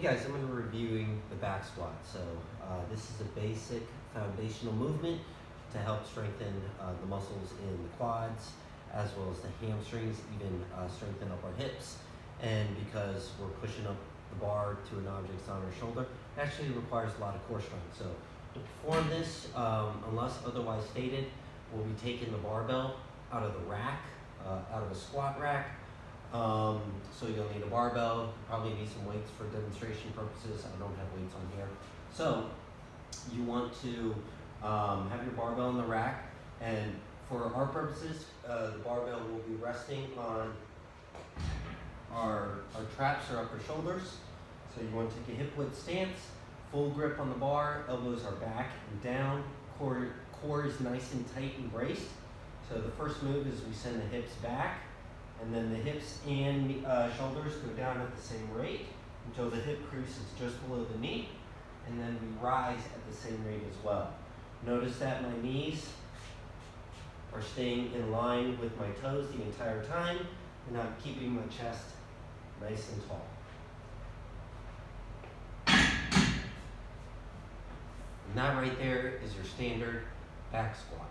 Hey guys, I'm going to be reviewing the back squat. So this is a basic foundational movement to help strengthen the muscles in the quads as well as the hamstrings, even strengthen up our hips. And because we're pushing up the bar to an object on our shoulder, it actually requires a lot of core strength. So to perform this, unless otherwise stated, we'll be taking the barbell out of the rack, out of a squat rack. So you'll need a barbell, you probably need some weights for demonstration purposes. I don't have weights on here. So you want to have your barbell in the rack, and for our purposes, the barbell will be resting on our traps or upper shoulders. So you want to take a hip width stance, full grip on the bar, elbows are back and down, core is nice and tight and braced. So the first move is we send the hips back, and then the hips and shoulders go down at the same rate until the hip crease is just below the knee, and then we rise at the same rate as well. Notice that my knees are staying in line with my toes the entire time, and I'm keeping my chest nice and tall. And that right there is your standard back squat.